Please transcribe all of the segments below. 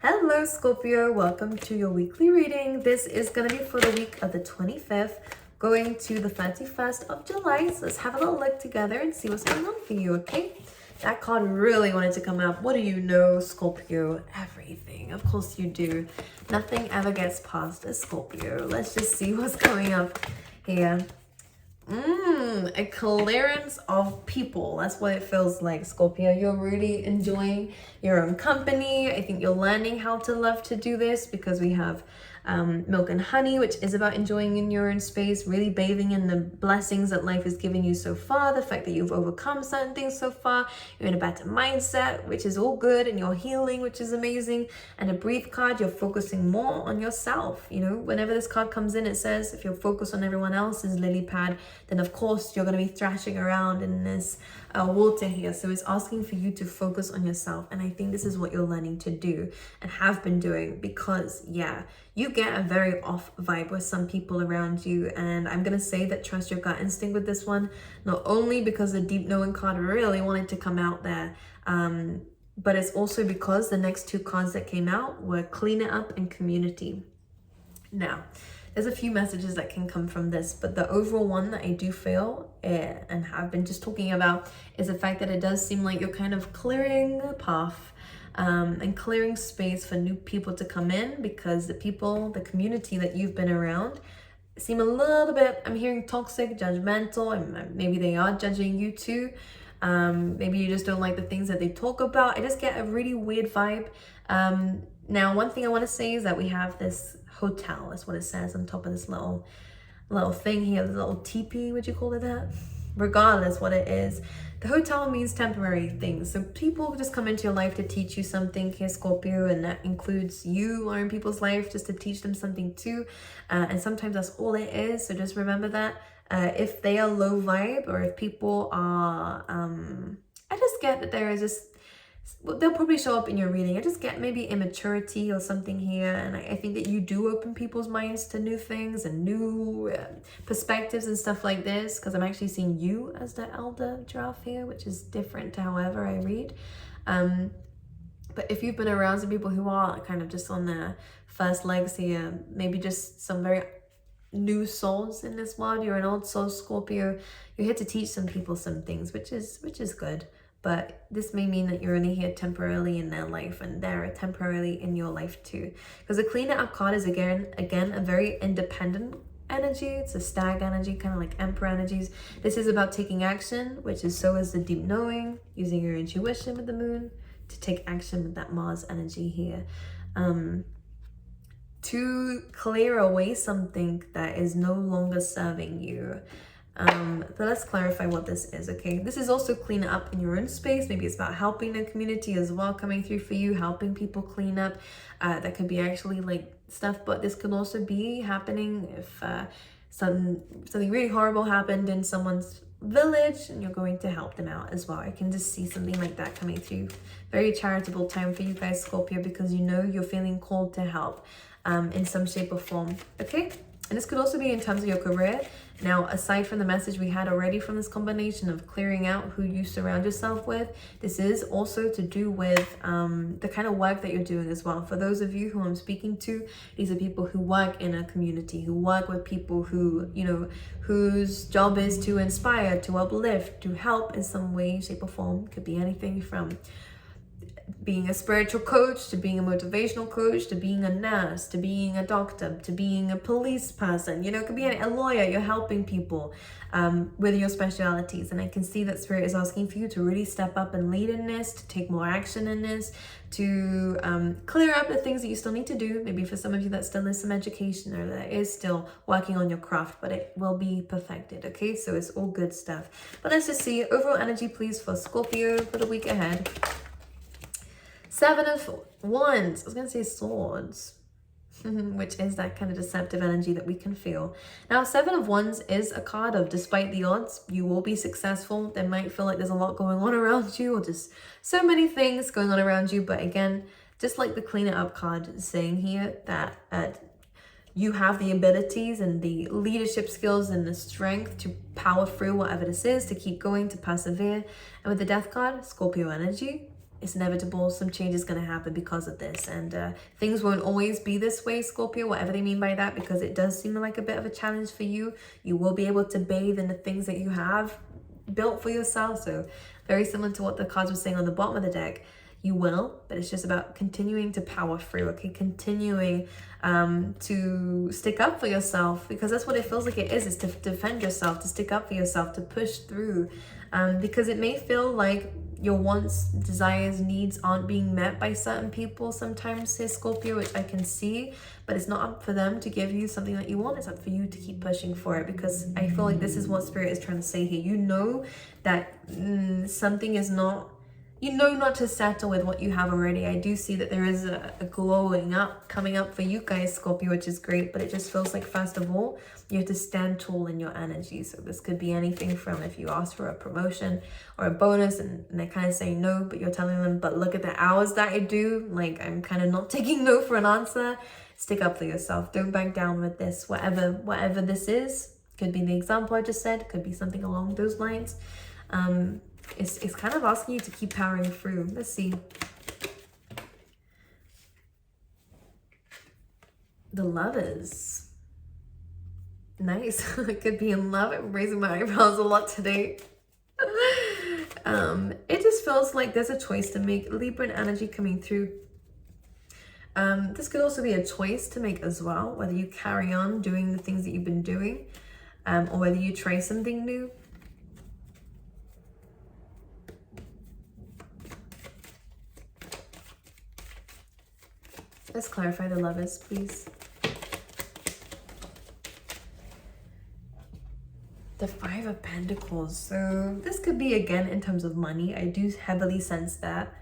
Hello Scorpio, welcome to your weekly reading. This is going to be for the week of the 25th going to the 31st of July. So let's have a little look together and see what's going on for you, okay? That card really wanted to come up. What do you know, Scorpio? Everything. Of course you do. Nothing ever gets past a Scorpio. Let's just see what's coming up here. A clearance of people. That's what it feels like, Scorpio. You're really enjoying your own company. I think you're learning how to love to do this because we have milk and honey, which is about enjoying in your own space, really bathing in the blessings that life has given you so far, the fact that you've overcome certain things so far, you're in a better mindset, which is all good, and you're healing, which is amazing. And a breathe card, you're focusing more on yourself. You know, whenever this card comes in, it says if you're focused on everyone else's lily pad, then of course you're going to be thrashing around in this water here. So it's asking for you to focus on yourself, and I think this is what you're learning to do and have been doing, because you get a very off vibe with some people around you. And I'm gonna say that trust your gut instinct with this one, not only because the deep knowing card really wanted to come out there, but it's also because the next two cards that came out were clean it up and community. Now there's a few messages that can come from this, but the overall one that I do feel and have been just talking about is the fact that it does seem like you're kind of clearing a path and clearing space for new people to come in, because the people, the community that you've been around seem a little bit, I'm hearing toxic, judgmental, and maybe they are judging you too. Maybe you just don't like the things that they talk about. I just get a really weird vibe. Now, one thing I want to say is that we have this hotel, that's what it says on top of this little thing here, this little teepee, would you call it that? Regardless what it is, the hotel means temporary things. So people just come into your life to teach you something here, Scorpio, and that includes you are in people's life just to teach them something too. And sometimes that's all it is. So just remember that. If they are low vibe, or if people are, I just get that there is just, they'll probably show up in your reading. I just get maybe immaturity or something here, and I think that you do open people's minds to new things and new perspectives and stuff like this, because I'm actually seeing you as the elder giraffe here, which is different to however I read. But if you've been around some people who are kind of just on their first legs here, maybe just some very new souls in this world, you're an old soul, Scorpio, you're here to teach some people some things, which is good. But this may mean that you're only here temporarily in their life, and they're temporarily in your life too. Because the clean it up card is again a very independent energy. It's a stag energy, kind of like emperor energies. This is about taking action, which is so is the deep knowing, using your intuition with the moon to take action with that Mars energy here. To clear away something that is no longer serving you. So let's clarify what this is, okay? This is also clean up in your own space. Maybe it's about helping the community as well, coming through for you, helping people clean up. That could be actually like stuff, but this could also be happening if something really horrible happened in someone's village and you're going to help them out as well. I can just see something like that coming through. Very charitable time for you guys, Scorpio, because you know you're feeling called to help in some shape or form, okay? And this could also be in terms of your career. Now, aside from the message we had already from this combination of clearing out who you surround yourself with, this is also to do with the kind of work that you're doing as well. For those of you who I'm speaking to, these are people who work in a community, who work with people who, you know, whose job is to inspire, to uplift, to help in some way, shape, or form. Could be anything from being a spiritual coach, to being a motivational coach, to being a nurse, to being a doctor, to being a police person. You know, it could be a lawyer. You're helping people with your specialities. And I can see that Spirit is asking for you to really step up and lead in this, to take more action in this, to clear up the things that you still need to do. Maybe for some of you that still is some education, or that is still working on your craft, but it will be perfected, okay? So it's all good stuff. But let's just see overall energy, please, for Scorpio for the week ahead. 7 of Wands. I was going to say swords, which is that kind of deceptive energy that we can feel. Now, 7 of Wands is a card of despite the odds, you will be successful. There might feel like there's a lot going on around you, or just so many things going on around you. But again, just like the clean it up card is saying here, that you have the abilities and the leadership skills and the strength to power through whatever this is, to keep going, to persevere. And with the death card, Scorpio energy, it's inevitable. Some change is going to happen because of this. And things won't always be this way, Scorpio, whatever they mean by that, because it does seem like a bit of a challenge for you. You will be able to bathe in the things that you have built for yourself. So very similar to what the cards were saying on the bottom of the deck. You will, but it's just about continuing to power through, okay? Continuing to stick up for yourself, because that's what it feels like it is to defend yourself, to stick up for yourself, to push through. Because it may feel like your wants, desires, needs aren't being met by certain people sometimes, here, Scorpio, which I can see, but it's not up for them to give you something that you want. It's up for you to keep pushing for it, because I feel like this is what Spirit is trying to say here. You know that something is not, you know not to settle with what you have already. I do see that there is a glowing up coming up for you guys, Scorpio, which is great, but it just feels like, first of all, you have to stand tall in your energy. So this could be anything from if you ask for a promotion or a bonus and they're kind of saying no, but you're telling them, but look at the hours that I do. Like, I'm kind of not taking no for an answer. Stick up for yourself. Don't back down with this. Whatever this is, could be the example I just said, could be something along those lines. It's kind of asking you to keep powering through. Let's see. The Lovers. Nice. I could be in love. I'm raising my eyebrows a lot today. It just feels like there's a choice to make. Libran energy coming through. This could also be a choice to make as well, whether you carry on doing the things that you've been doing, or whether you try something new. Let's clarify the Lovers, please. The Five of Pentacles. So this could be, again, in terms of money. I do heavily sense that.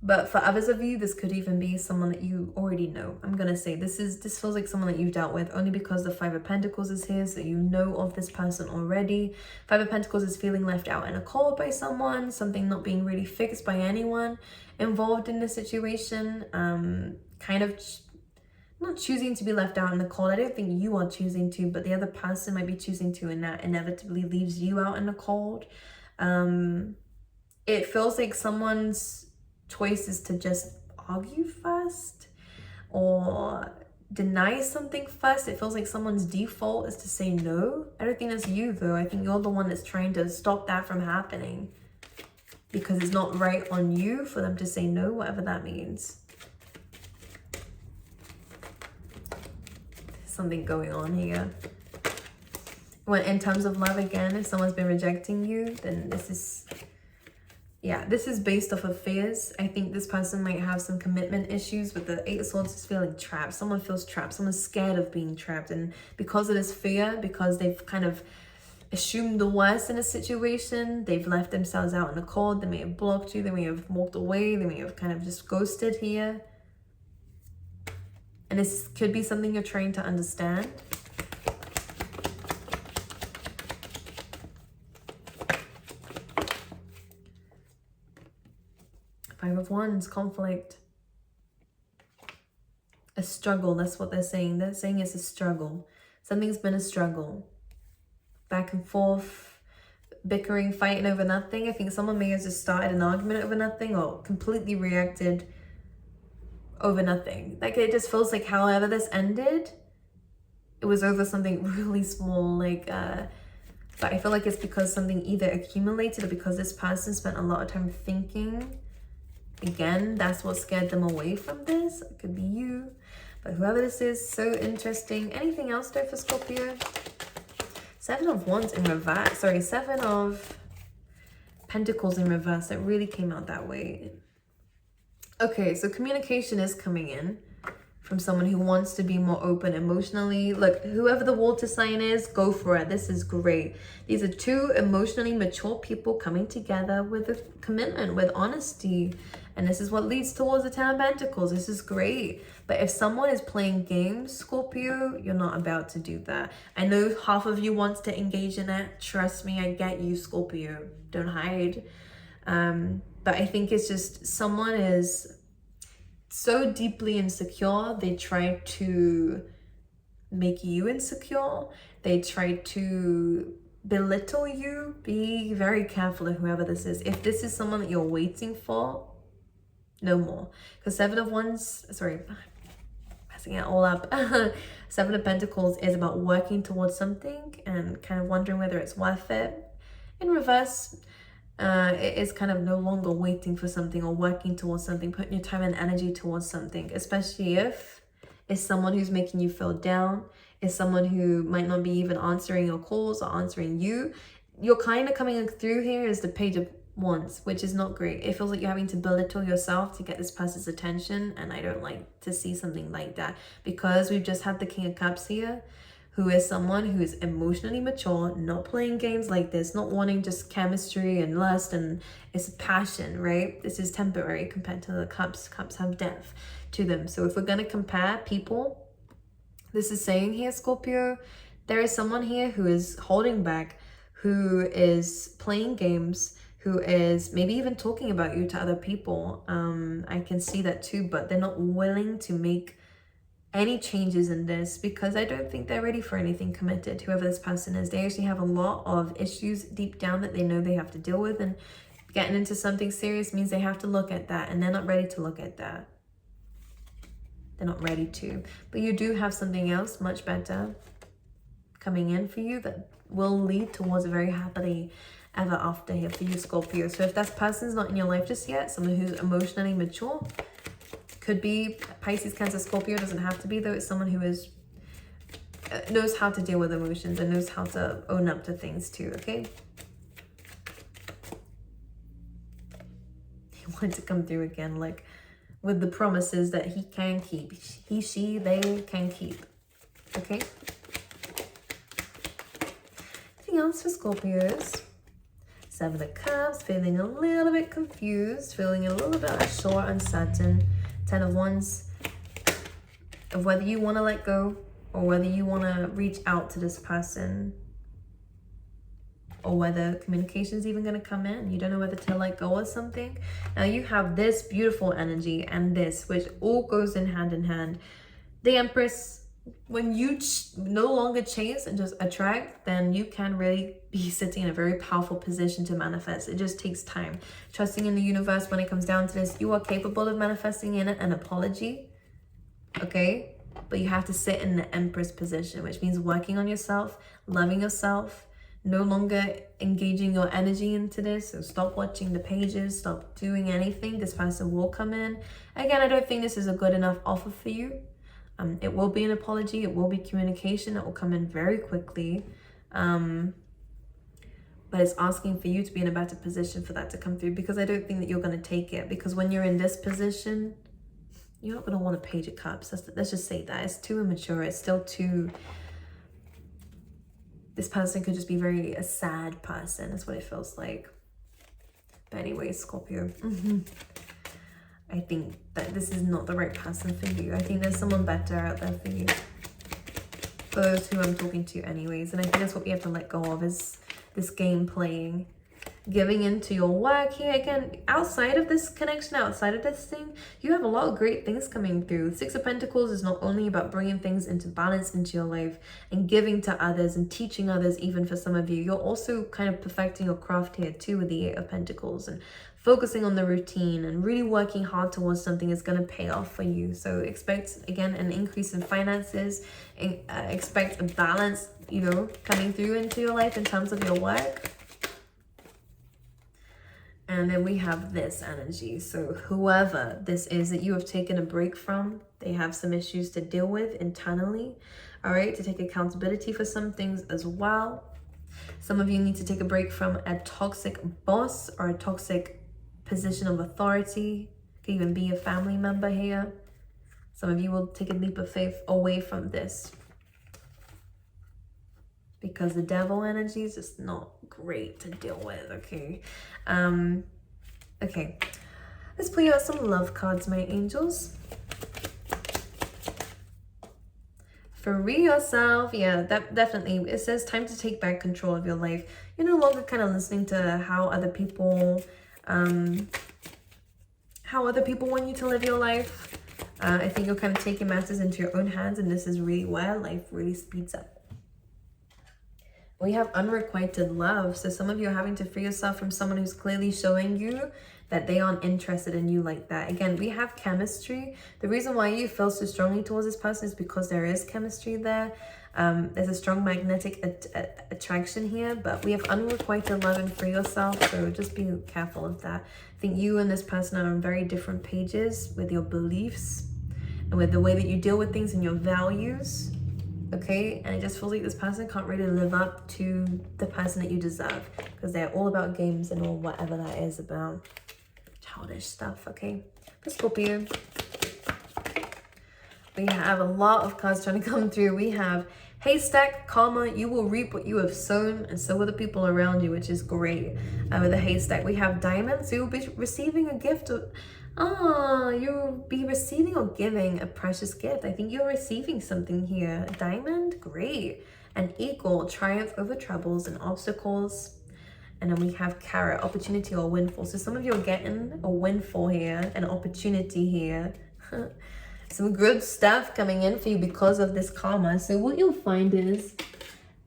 But for others of you, this could even be someone that you already know. I'm going to say this feels like someone that you've dealt with, only because the Five of Pentacles is here. So you know of this person already. Five of Pentacles is feeling left out in a cold by someone, something not being really fixed by anyone involved in the situation. Kind of not choosing to be left out in the cold. I don't think you are choosing to, but the other person might be choosing to, and that inevitably leaves you out in the cold. It feels like someone's choice is to just argue first or deny something first. It feels like someone's default is to say no. I don't think that's you, though. I think you're the one that's trying to stop that from happening, because it's not right on you for them to say no, whatever that means. There's something going on here. When in terms of love, again, if someone's been rejecting you, then this is, yeah, this is based off of fears. I think this person might have some commitment issues with the Eight of Swords, is feeling trapped. Someone feels trapped. Someone's scared of being trapped. And because of this fear, because they've kind of assumed the worst in a situation, they've left themselves out in the cold. They may have blocked you. They may have walked away. They may have kind of just ghosted here. And this could be something you're trying to understand. Five of Wands, conflict. A struggle, that's what they're saying. They're saying it's a struggle. Something's been a struggle. Back and forth, bickering, fighting over nothing. I think someone may have just started an argument over nothing or completely reacted over nothing. Like, it just feels like however this ended, it was over something really small. Like, but I feel like it's because something either accumulated or because this person spent a lot of time thinking. Again, that's what scared them away from this. It could be you, but whoever this is, so interesting. Anything else there for Scorpio? Seven of Wands in reverse. Sorry, Seven of Pentacles in reverse. It really came out that way. Okay, so communication is coming in from someone who wants to be more open emotionally. Look, whoever the water sign is, go for it. This is great. These are two emotionally mature people coming together with a commitment, with honesty. And this is what leads towards the Ten of Pentacles. This is great. But if someone is playing games, Scorpio, you're not about to do that. I know half of you wants to engage in it. Trust me, I get you, Scorpio. Don't hide. But I think it's just someone is so deeply insecure, they try to make you insecure. They try to belittle you, be very careful of whoever this is. If this is someone that you're waiting for, no more. Because Seven of Wands, sorry, messing it all up. Seven of Pentacles is about working towards something and kind of wondering whether it's worth it. In reverse, it is kind of no longer waiting for something or working towards something, putting your time and energy towards something, especially if it's someone who's making you feel down, is someone who might not be even answering your calls or answering you. You're kind of coming through here as the Page of Wands, which is not great. It feels like you're having to belittle yourself to get this person's attention, and I don't like to see something like that, because we've just had the King of Cups here, who is someone who is emotionally mature, not playing games like this, not wanting just chemistry and lust and it's passion, right? This is temporary compared to the Cups. Cups have depth to them. So if we're going to compare people, this is saying here, Scorpio, there is someone here who is holding back, who is playing games, who is maybe even talking about you to other people. I can see that too, but they're not willing to make any changes in this because I don't think they're ready for anything committed, whoever this person is. They actually have a lot of issues deep down that they know they have to deal with, and getting into something serious means they have to look at that, and they're not ready to look at that. They're not ready to. But you do have something else much better coming in for you that will lead towards a very happily ever after here for you, Scorpio. So if that person's not in your life just yet, someone who's emotionally mature, could be Pisces, Cancer, Scorpio, doesn't have to be though. It's someone who is knows how to deal with emotions and knows how to own up to things too, okay? He wanted to come through again, like with the promises that he can keep. He, she, they can keep, okay? Anything else for Scorpios? Seven of Cups, feeling a little bit confused, feeling a little bit unsure, uncertain. 10 of Wands, of whether you want to let go or whether you want to reach out to this person, or whether communication is even going to come in. You don't know whether to let go of something. Now you have this beautiful energy and this, which all goes in hand. The Empress, when you no longer chase and just attract, then you can really be sitting in a very powerful position to manifest. It just takes time. Trusting in the universe when it comes down to this, you are capable of manifesting in an apology, okay? But you have to sit in the Empress position, which means working on yourself, loving yourself, no longer engaging your energy into this. So stop watching the pages, stop doing anything. This person will come in. Again, I don't think this is a good enough offer for you. It will be an apology. It will be communication. It will come in very quickly. But it's asking for you to be in a better position for that to come through, because I don't think that you're going to take it. Because when you're in this position, you're not going to want a Page of Cups. Let's just say that. It's too immature. It's still too... This person could just be a sad person. That's what it feels like. But anyway, Scorpio. I think that this is not the right person for you. I think there's someone better out there for you. For those who I'm talking to anyways. And I think that's what we have to let go of, is this game playing. Giving into your work here. Again, outside of this connection, outside of this thing, you have a lot of great things coming through. Six of Pentacles is not only about bringing things into balance into your life and giving to others and teaching others, even for some of you. You're also kind of perfecting your craft here too with the Eight of Pentacles, and focusing on the routine and really working hard towards something is going to pay off for you. So expect, again, an increase in finances. Expect a balance, you know, coming through into your life in terms of your work. And then we have this energy. So whoever this is that you have taken a break from, they have some issues to deal with internally. All right, to take accountability for some things as well. Some of you need to take a break from a toxic boss or a toxic position of authority. It could even be a family member here. Some of you will take a leap of faith away from this, because the devil energy is just not great to deal with, okay? Okay, let's pull you out some love cards, my angels. Free yourself. Yeah, that definitely, it says time to take back control of your life. You're no longer kind of listening to how other people want you to live your life. I think you're kind of taking matters into your own hands, and this is really where life really speeds up. We have unrequited love. So some of you are having to free yourself from someone who's clearly showing you that they aren't interested in you like that. Again, we have chemistry. The reason why you feel so strongly towards this person is because there is chemistry there. There's a strong magnetic attraction here, but we have unrequited love and free yourself. So just be careful of that. I think you and this person are on very different pages with your beliefs and with the way that you deal with things and your values. Okay, and it just feels like this person can't really live up to the person that you deserve, because they're all about games and all whatever that is about. Childish stuff. Okay, for Scorpio, we have a lot of cards trying to come through. We have haystack, karma, you will reap what you have sown, and so will the people around you, which is great. With the haystack, we have diamonds. So you'll be receiving a gift of, you'll be receiving or giving a precious gift. I think you're receiving something here. A diamond, great. An eagle, triumph over troubles and obstacles. And then we have carrot, opportunity or windfall. So some of you are getting a windfall here, an opportunity here. Some good stuff coming in for you because of this karma. So what you'll find is,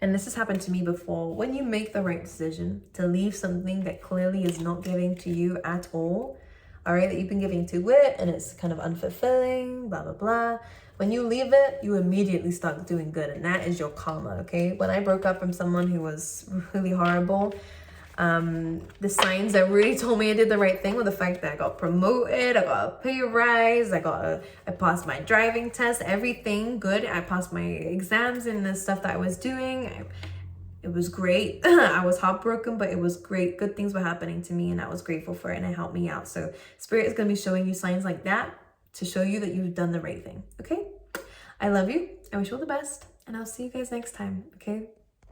and this has happened to me before, when you make the right decision to leave something that clearly is not giving to you at all, all right, that you've been giving to it and it's kind of unfulfilling, blah, blah, blah. When you leave it, you immediately start doing good, and that is your karma, okay? When I broke up from someone who was really horrible, the signs that really told me I did the right thing were the fact that I got promoted, I got a pay rise, I passed my driving test, everything good. I passed my exams and the stuff that I was doing. It was great. I was heartbroken, but it was great. Good things were happening to me, and I was grateful for it, and it helped me out. So Spirit is going to be showing you signs like that to show you that you've done the right thing, okay? I love you. I wish you all the best, and I'll see you guys next time, okay?